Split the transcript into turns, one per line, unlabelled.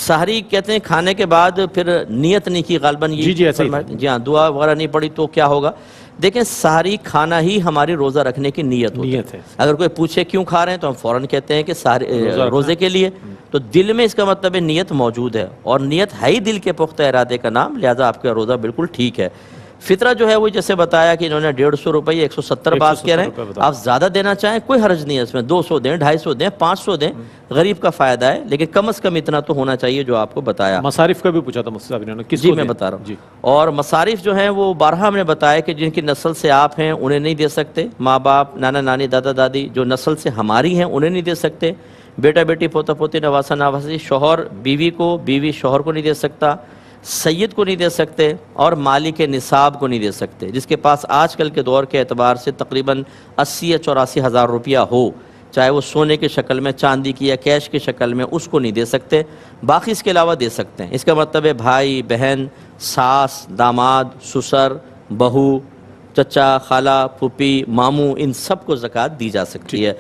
سحری کہتے ہیں کھانے کے بعد پھر نیت نہیں کی غالباً یہ
جی ایسا ہی
فرماتے ہیں۔ جی ہاں، دعا وغیرہ نہیں پڑی تو کیا ہوگا؟ دیکھیں سحری کھانا ہی ہماری روزہ رکھنے کی نیت ہوتی
نیت ہے۔
اگر کوئی پوچھے کیوں کھا رہے ہیں تو ہم فوراً کہتے ہیں کہ
رکھنا
روزے کے لیے، تو دل میں اس کا مطلب ہے نیت موجود ہے، اور نیت ہے ہی دل کے پختہ ارادے کا نام، لہٰذا آپ کا روزہ بالکل ٹھیک ہے۔ فطرہ جو ہے وہ جیسے بتایا کہ انہوں نے 150 روپے 170 بات کہہ رہے ہیں، آپ زیادہ دینا چاہیں کوئی حرج نہیں ہے اس میں، 200 دیں، 250 دیں، 500 دیں، غریب کا فائدہ ہے، لیکن کم از کم اتنا تو ہونا چاہیے جو آپ کو بتایا۔
مصارف کا بھی پوچھا تھا مفتی صاحب انہوں نے، کس
جی
کو
میں
دیں؟
بتا رہا ہوں
جی
اور مصارف جو ہیں وہ بارہا ہم نے بتایا کہ جن کی نسل سے آپ ہیں انہیں نہیں دے سکتے، ماں باپ، نانا نانی، دادا دادی جو نسل سے ہماری ہیں انہیں نہیں دے سکتے، بیٹا بیٹی، پوتا پوتی، نواسا نواسی، شوہر بیوی کو، بیوی شوہر کو نہیں دے سکتا، سید کو نہیں دے سکتے، اور مالک نصاب کو نہیں دے سکتے، جس کے پاس آج کل کے دور کے اعتبار سے تقریباً 80 یا 84 ہزار روپیہ ہو، چاہے وہ سونے کی شکل میں، چاندی کی یا کیش کی شکل میں، اس کو نہیں دے سکتے، باقی اس کے علاوہ دے سکتے ہیں۔ اس کا مطلب ہے بھائی، بہن، ساس، داماد، سسر، بہو، چچا، خالہ، پھوپھی، ماموں، ان سب کو زکوٰۃ دی جا سکتی ہے۔